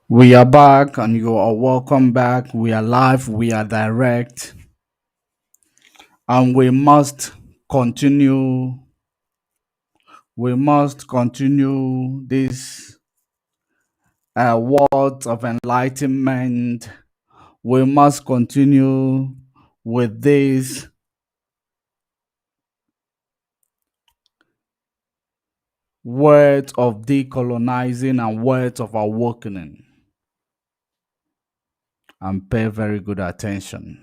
We are back and you are welcome back. We are live, we are direct, and continue. We must continue this words of enlightenment. We must continue with these words of decolonizing and words of awakening. And pay very good attention,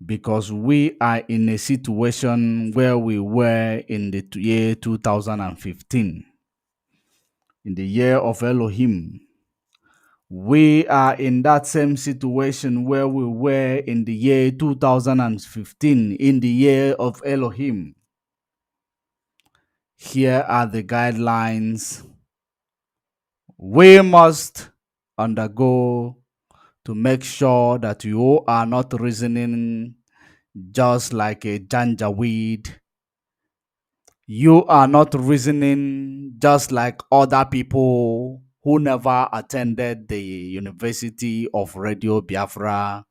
because we are in a situation where we were in the year 2015, in the year of Elohim. We are in that same situation where we were in the year 2015, in the year of Elohim. Here are the guidelines we must undergo to make sure that you are not reasoning just like a janjaweed. You are not reasoning just like other people who never attended the University of Radio Biafra,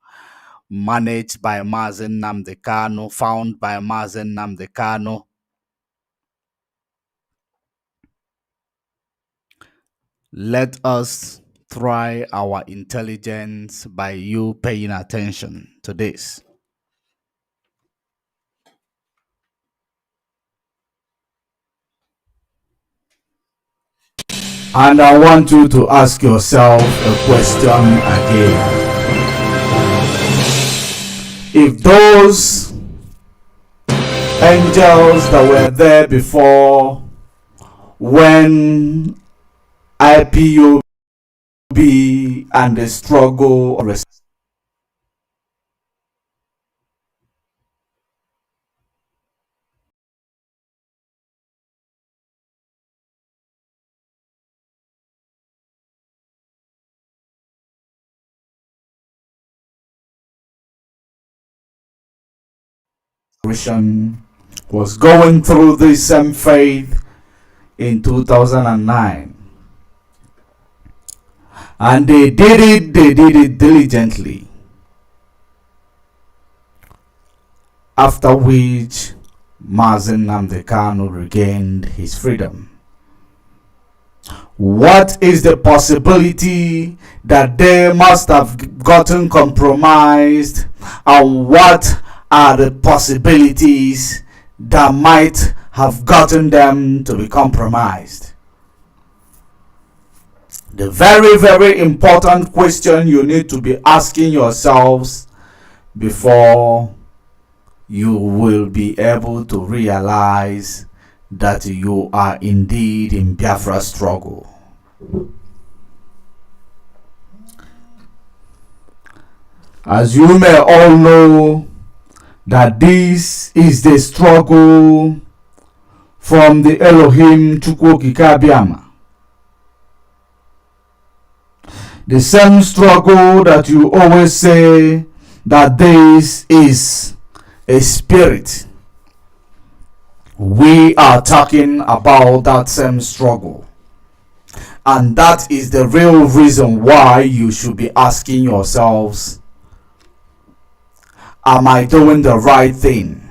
managed by Mazen Nnamdi Kanu, found by Mazen Nnamdi Kanu. Let us try our intelligence by you paying attention to this. And I want you to ask yourself a question again. If those angels that were there before, when IPOB and the struggle of restoration was going through the same faith in 2009, and they did it diligently, after which Mazen Nnamdi Kanu regained his freedom. What is the possibility that they must have gotten compromised, and what are the possibilities that might have gotten them to be compromised? The very, very important question you need to be asking yourselves before you will be able to realize that you are indeed in Biafra struggle. As you may all know, that this is the struggle from the Elohim Chukwokikabiama. The same struggle that you always say that this is a spirit. We are talking about that same struggle. And that is the real reason why you should be asking yourselves, am I doing the right thing?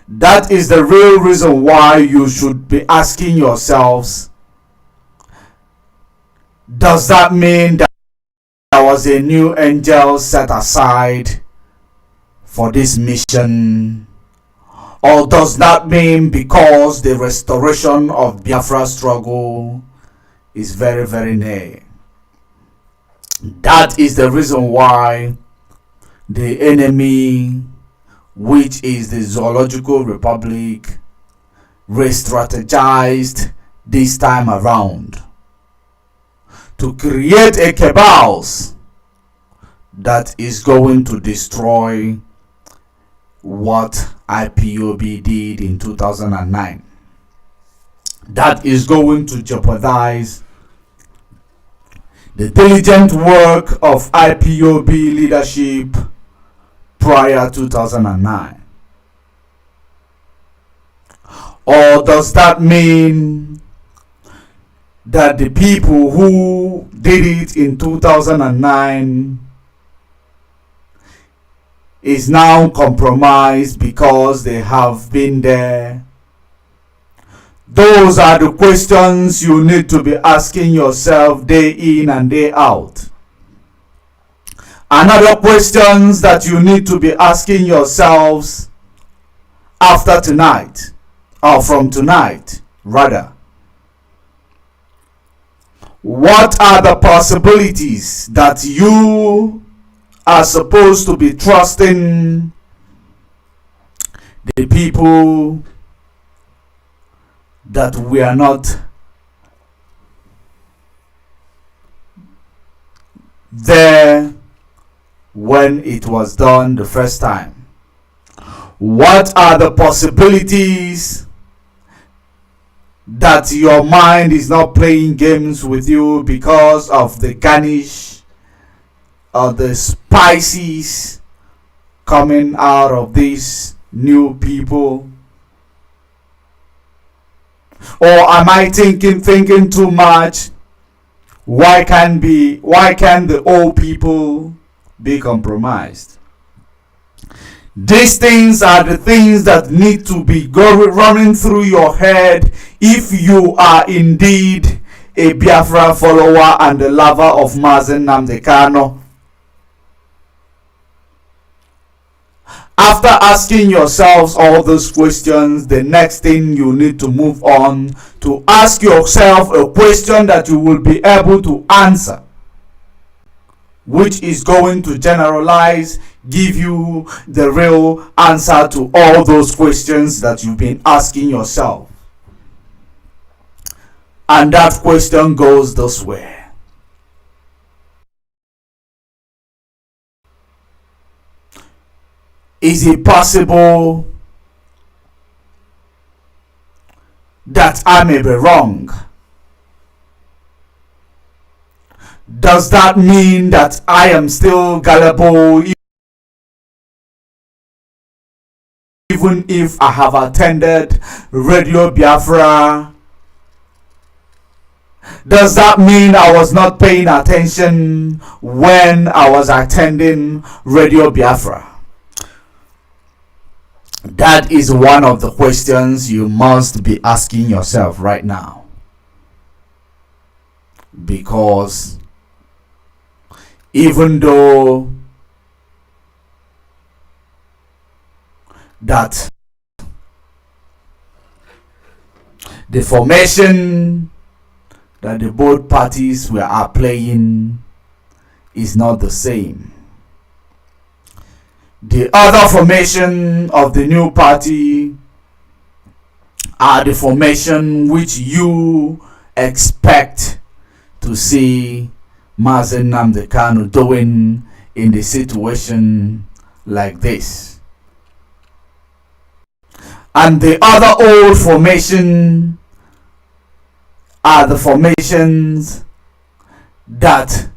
That is the real reason why you should be asking yourselves, does that mean that there was a new angel set aside for this mission? Or does that mean because the restoration of Biafra struggle is very, very near? That is the reason why the enemy, which is the Zoological Republic, re-strategized this time around to create a cabal that is going to destroy what IPOB did in 2009. That is going to jeopardize the diligent work of IPOB leadership prior 2009? Or does that mean that the people who did it in 2009 is now compromised because they have been there? Those are the questions you need to be asking yourself day in and day out. Another questions that you need to be asking yourselves after tonight, or from tonight rather. What are the possibilities that you are supposed to be trusting the people that we are not there when it was done the first time? What are the possibilities that your mind is not playing games with you because of the garnish or the spices coming out of these new people? Or am I thinking too much? Why can't the old people be compromised? These things are the things that need to be running through your head if you are indeed a Biafra follower and a lover of Mazen Nnamdi Kanu. After asking yourselves all those questions, the next thing you need to move on to ask yourself a question that you will be able to answer, which is going to generalize, give you the real answer to all those questions that you've been asking yourself. And that question goes this way: is it possible that I may be wrong? Does that mean that I am still gullible even if I have attended Radio Biafra? Does that mean I was not paying attention when I was attending Radio Biafra? That is one of the questions you must be asking yourself right now. Because even though that the formation that the both parties are playing is not the same, the other formation of the new party are the formation which you expect to see Mazen Nnamdi Kanu doing in the situation like this. And the other old formation are the formations that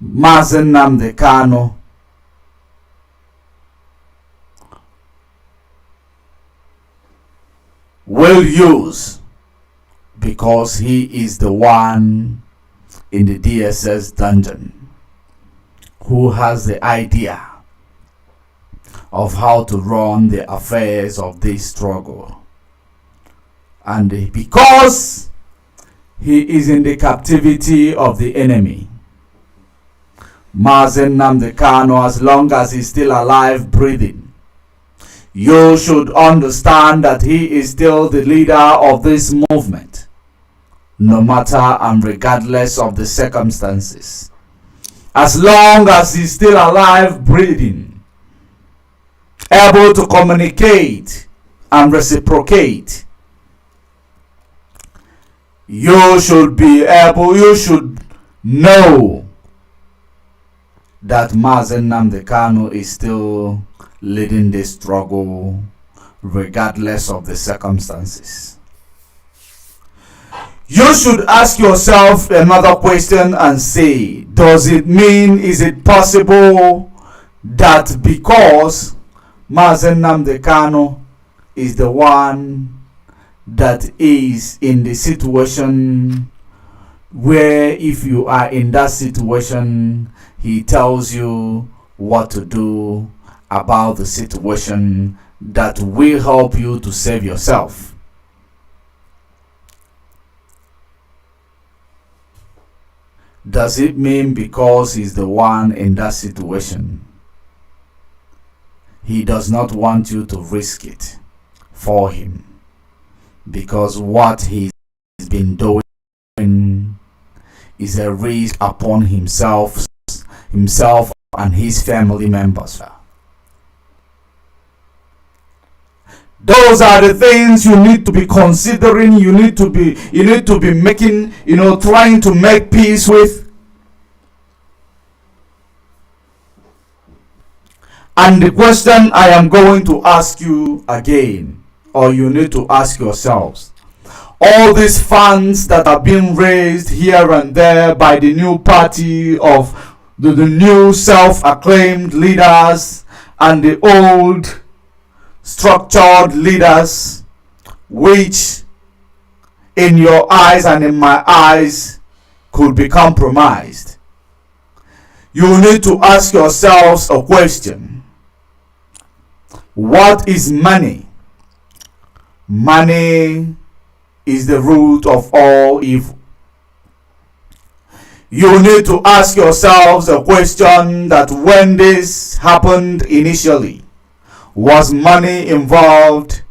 Mazen Nnamdi Kanu will use, because he is the one in the DSS dungeon who has the idea of how to run the affairs of this struggle. And because he is in the captivity of the enemy, Mazen Nnamdi Kanu, as long as he's still alive, breathing, you should understand that he is still the leader of this movement, no matter and regardless of the circumstances. As long as he's still alive, breathing, able to communicate and reciprocate, you should know that Mazen Nnamdi Kanu is still leading this struggle regardless of the circumstances. You should ask yourself another question and say, does it mean, is it possible that because Mazen Nnamdi Kanu is the one that is in the situation where if you are in that situation, he tells you what to do about the situation that will help you to save yourself. Does it mean because he's the one in that situation, he does not want you to risk it for him? Because what he's been doing is a risk upon himself and his family members. Those are the things you need to be considering. You need to be making, trying to make peace with. And the question I am going to ask you again, or you need to ask yourselves, all these funds that are being raised here and there by the new party of the new self-acclaimed leaders and the old structured leaders, which in your eyes and in my eyes could be compromised, you need to ask yourselves a question. What is money? Money is the root of all evil. You need to ask yourselves a question that when this happened initially, was money involved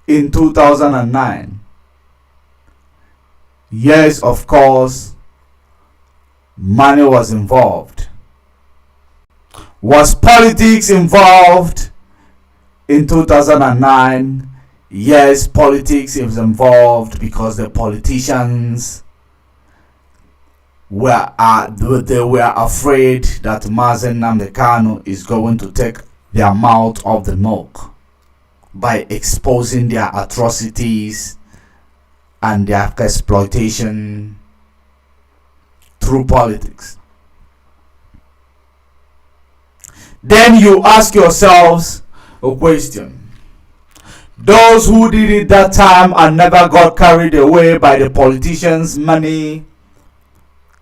in 2009? Yes, of course, money was involved. Was politics involved in 2009? Yes, politics is involved because the politicians were afraid that Mazen Nnamdi Kanu is going to take their mouth off the milk by exposing their atrocities and their exploitation through politics. Then you ask yourselves a question. Those who did it that time and never got carried away by the politicians' money,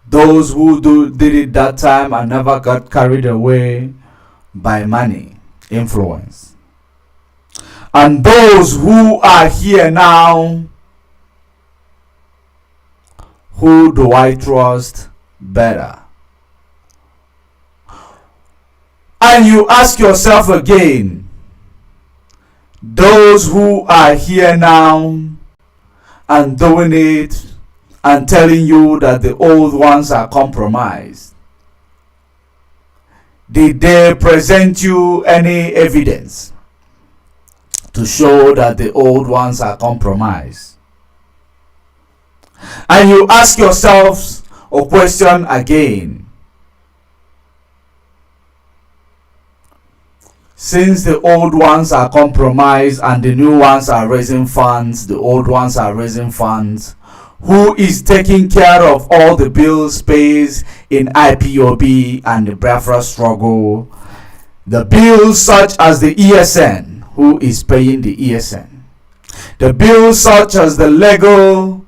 those who did it that time and never got carried away by money, influence, and those who are here now, who do I trust better? And you ask yourself again, those who are here now and doing it and telling you that the old ones are compromised, did they present you any evidence to show that the old ones are compromised? And you ask yourselves a question again. Since the old ones are compromised and the new ones are raising funds, the old ones are raising funds, who is taking care of all the bills paid in IPOB and the BIAFRA struggle? The bills such as the ESN, who is paying the ESN? The bills such as the legal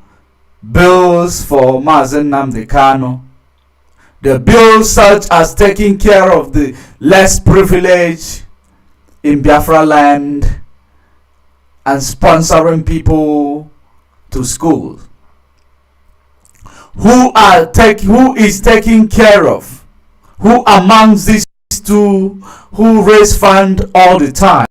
bills for Mazen Nnamdi Kanu? The bills such as taking care of the less privileged in Biafra land and sponsoring people to school? Who is taking care of? Who amongst these two who raise fund all the time?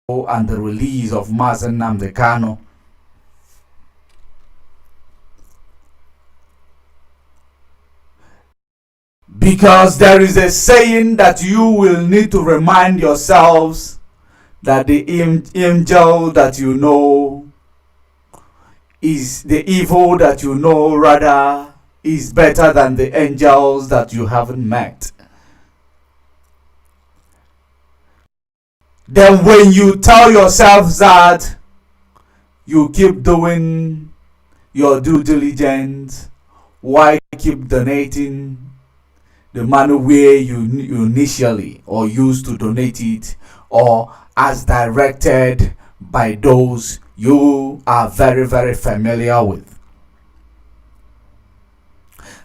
and the release of Mazen Namdekano. Because there is a saying that you will need to remind yourselves that the angel that you know is the evil that you know rather is better than the angels that you haven't met. Then when you tell yourself that, you keep doing your due diligence, why keep donating the money where you initially or used to donate it, or as directed by those you are very, very familiar with?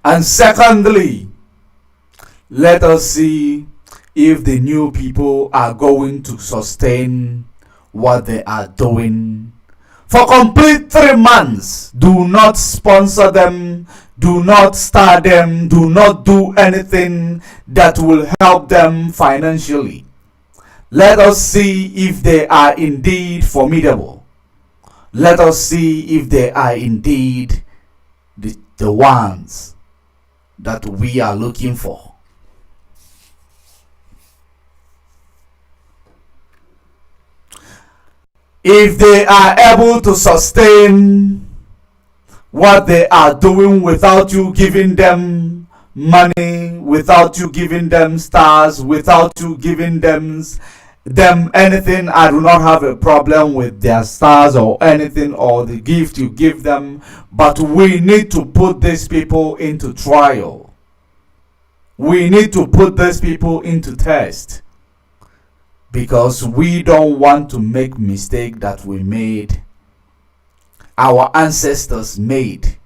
And secondly, let us see if the new people are going to sustain what they are doing for complete 3 months. Do not sponsor them, do not star them, do not do anything that will help them financially. Let us see if they are indeed formidable. Let us see if they are indeed the ones that we are looking for. If they are able to sustain what they are doing without you giving them money, without you giving them stars, without you giving them anything, I do not have a problem with their stars or anything or the gift you give them. But we need to put these people into trial. We need to put these people into test, because we don't want to make mistake that we made, our ancestors made,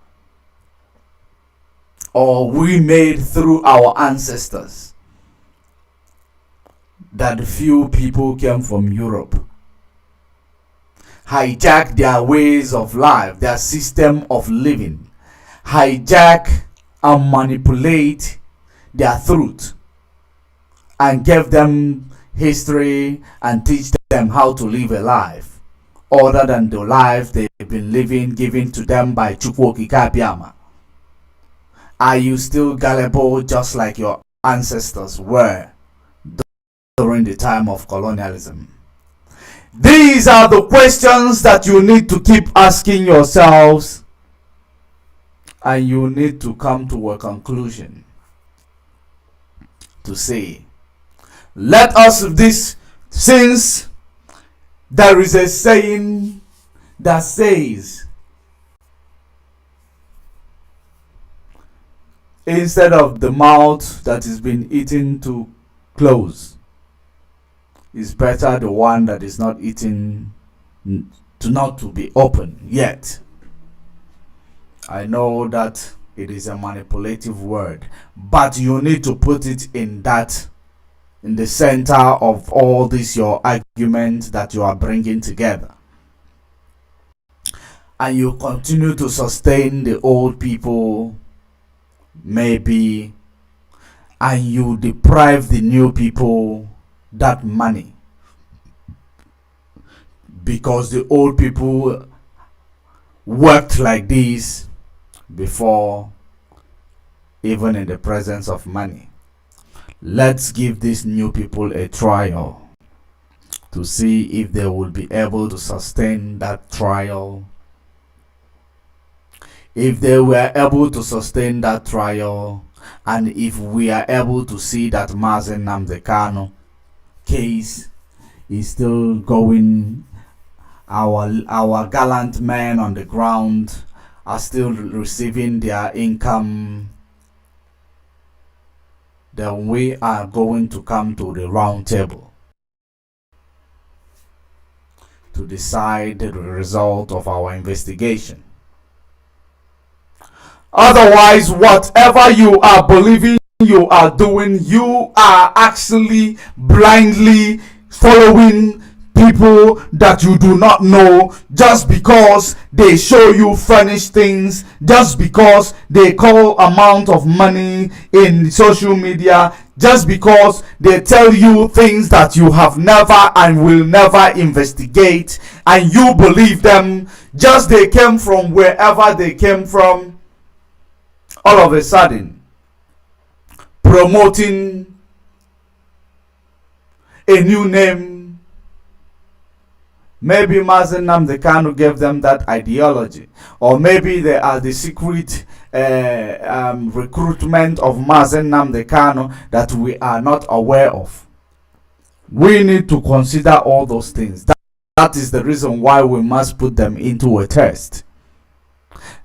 or we made through our ancestors, that few people came from Europe, hijack their ways of life, their system of living, hijack and manipulate their truth, and give them history and teach them how to live a life other than the life they've been living, given to them by Chukwu Kabiama. Are you still gullible just like your ancestors were during the time of colonialism? These are the questions that you need to keep asking yourselves, and you need to come to a conclusion to say, let us this, since there is a saying that says, instead of the mouth that is been eaten to close, it's better the one that is not eaten to not to be open yet. I know that it is a manipulative word, but you need to put it in the center of all this your argument that you are bringing together. And you continue to sustain the old people, maybe, and you deprive the new people that money, because the old people worked like this before, even in the presence of money. Let's give these new people a trial to see if they will be able to sustain that trial. If they were able to sustain that trial, and if we are able to see that Mazen Namdekano case is still going, our gallant men on the ground are still receiving their income, then we are going to come to the round table to decide the result of our investigation. Otherwise, whatever you are believing you are doing, you are actually blindly following people that you do not know, just because they show you furnished things, just because they call amount of money in social media, just because they tell you things that you have never and will never investigate, and you believe them just they came from wherever they came from, all of a sudden promoting a new name. Maybe Mazen Nnamdi Kanu gave them that ideology, or maybe they are the secret recruitment of Mazen Nnamdi Kanu that we are not aware of. We need to consider all those things. That is the reason why we must put them into a test.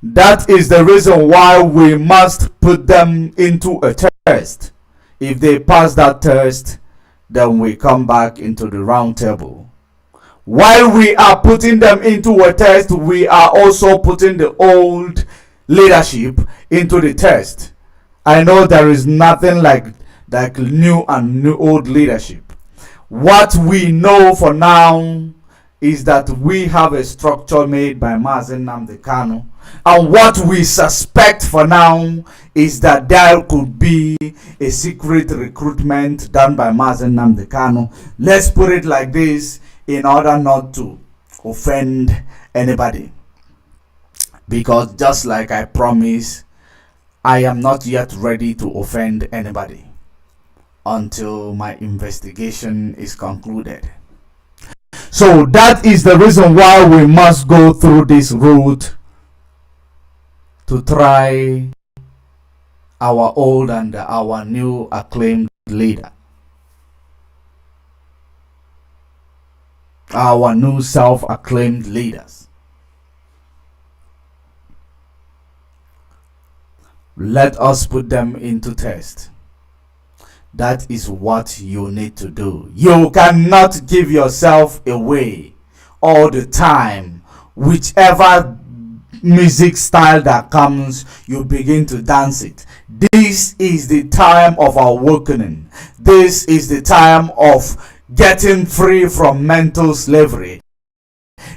That is the reason why we must put them into a test. If they pass that test, then we come back into the round table. While we are putting them into a test, we are also putting the old leadership into the test. I know there is nothing like new and new old leadership. What we know for now is that we have a structure made by Mazen Nnamdi Kanu, and what we suspect for now is that there could be a secret recruitment done by Mazen Nnamdi Kanu. Let's put it like this, in order not to offend anybody, because just like I promised, I am not yet ready to offend anybody until my investigation is concluded. So that is the reason why we must go through this route to try our old and our new acclaimed leader, our new self-acclaimed leaders. Let us put them into test. That is what you need to do. You cannot give yourself away all the time. Whichever music style that comes, you begin to dance it. This is the time of awakening. This is the time of getting free from mental slavery.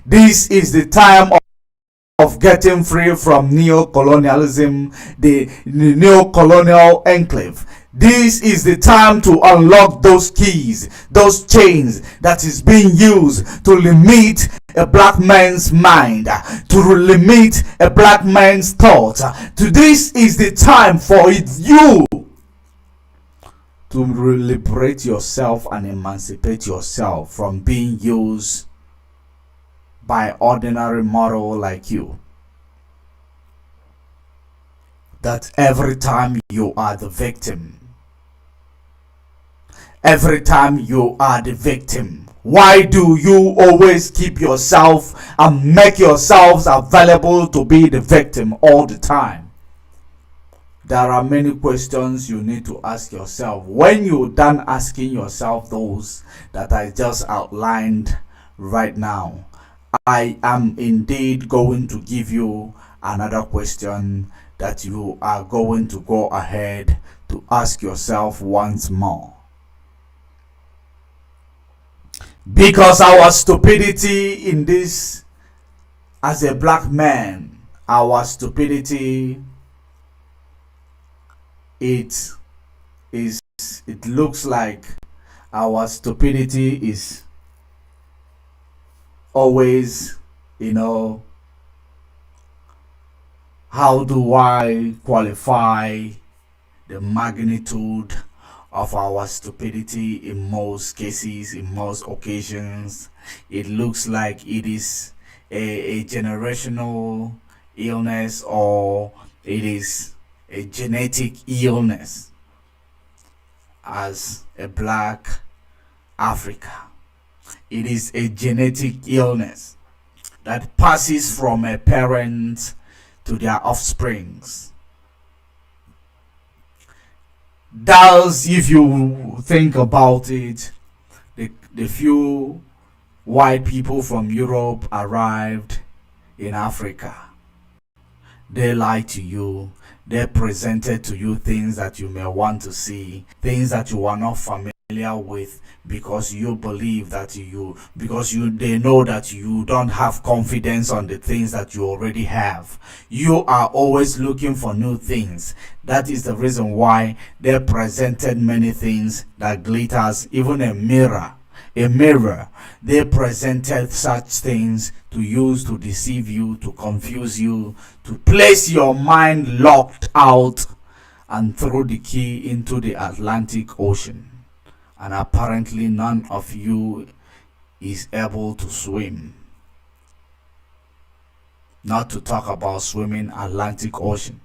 This is the time of getting free from neo-colonialism, the neo-colonial enclave. This is the time to unlock those keys, those chains that is being used to limit a black man's mind, to limit a black man's thought. This is the time for you to liberate yourself and emancipate yourself from being used by ordinary mortal like you. That every time you are the victim, every time you are the victim, why do you always keep yourself and make yourselves available to be the victim all the time? There are many questions you need to ask yourself. When you're done asking yourself those that I just outlined right now, I am indeed going to give you another question that you are going to go ahead to ask yourself once more. Because our stupidity in this, as a black man, our stupidity, it looks like our stupidity is always, how do I qualify the magnitude of our stupidity? In most cases, in most occasions, it looks like it is a generational illness, or it is a genetic illness. As a black Africa, it is a genetic illness that passes from a parent to their offsprings. Thus, if you think about it, the few white people from Europe arrived in Africa. They lied to you. They presented to you things that you may want to see, things that you are not familiar with, because you believe that they know that you don't have confidence on the things that you already have. You are always looking for new things. That is the reason why they presented many things that glitters, even a mirror. They presented such things to use to deceive you, to confuse you, to place your mind locked out and throw the key into the Atlantic Ocean. And apparently none of you is able to swim. Not to talk about swimming Atlantic Ocean.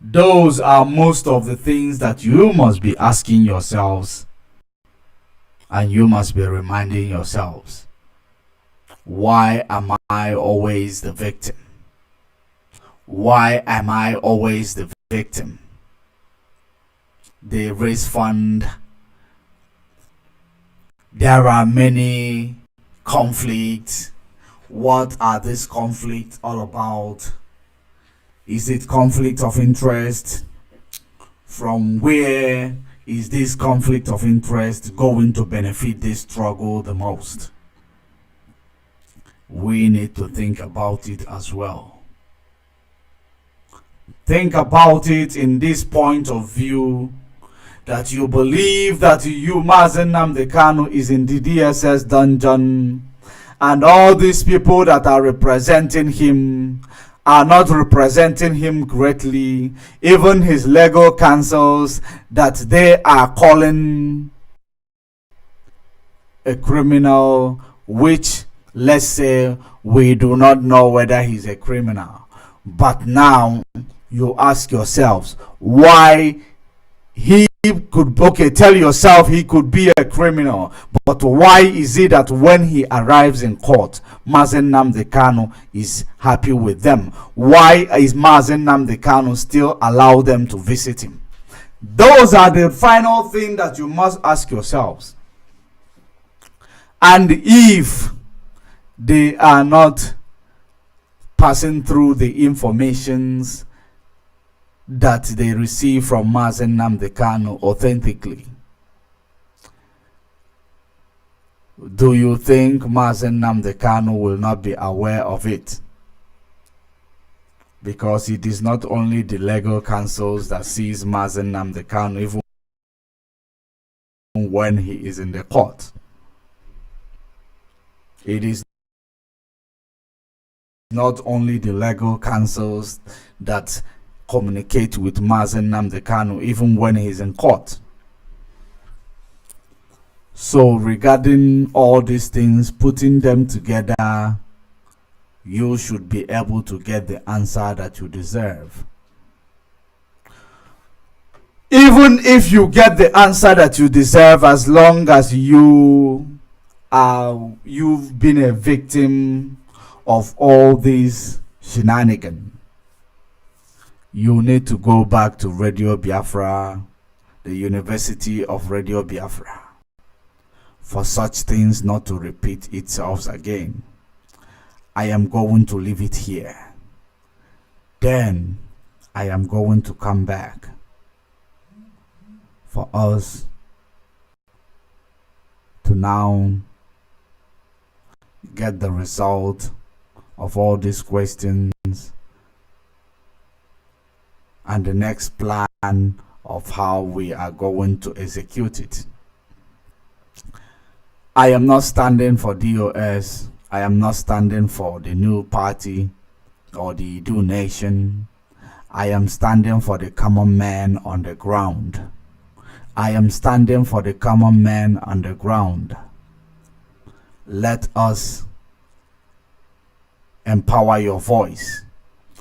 Those are most of the things that you must be asking yourselves, and you must be reminding yourselves. Why am I always the victim? Why am I always the victim? The race fund, there are many conflicts. What are these conflicts all about? Is it conflict of interest? From where is this conflict of interest going to benefit this struggle the most? We need to think about it as well. Think about it in this point of view, that you believe that Mazen Nnamdi Kanu is in the DSS dungeon, and all these people that are representing him are not representing him greatly. Even his legal counsels that they are calling a criminal, which, let's say, we do not know whether he's a criminal. But now you ask yourselves why he could, tell yourself he could be a criminal, but why is it that when he arrives in court, Mazen Nnamdi Kanu is happy with them? Why is Mazen Nnamdi Kanu still allow them to visit him? Those are the final thing that you must ask yourselves. And if they are not passing through the informations that they receive from Mazen Nnamdi Kanu authentically, do you think Mazen Nnamdi Kanu will not be aware of it? Because it is not only the legal counsels that sees Mazen Nnamdi Kanu even when he is in the court. It is not only the legal counsels that communicate with Mazen Nnamdi Kanu even when he is in court. So regarding all these things, putting them together, you should be able to get the answer that you deserve. Even if you get the answer that you deserve, as long as you've been a victim of all these shenanigans, you need to go back to Radio Biafra, the University of Radio Biafra, for such things not to repeat itself again. I am going to leave it here. Then I am going to come back for us to now get the result of all these questions and the next plan of how we are going to execute it. I am not standing for DOS. I am not standing for the new party or the Do Nation. I am standing for the common man on the ground. I am standing for the common man on the ground. Let us empower your voice.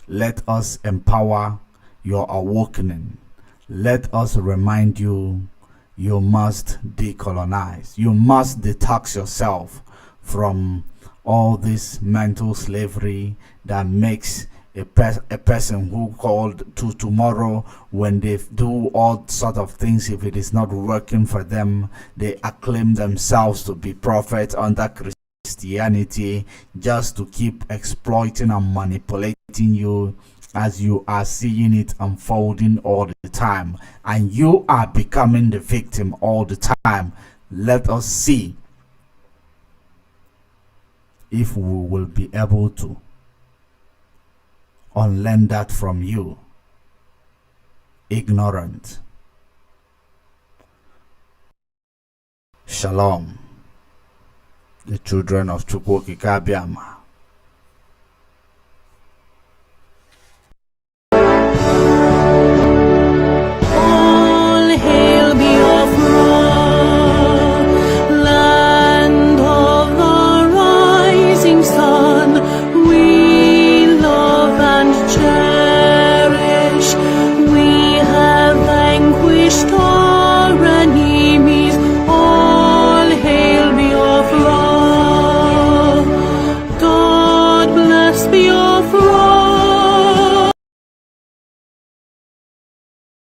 Let us empower your awakening. Let us remind you, you must decolonize. You must detox yourself from all this mental slavery that makes a person who called to tomorrow, when they do all sort of things, if it is not working for them, they acclaim themselves to be prophets under Christianity, just to keep exploiting and manipulating you as you are seeing it unfolding all the time, and you are becoming the victim all the time. Let us see if we will be able to unlearn that from you, ignorant. Shalom, the children of Chukwokikabiama.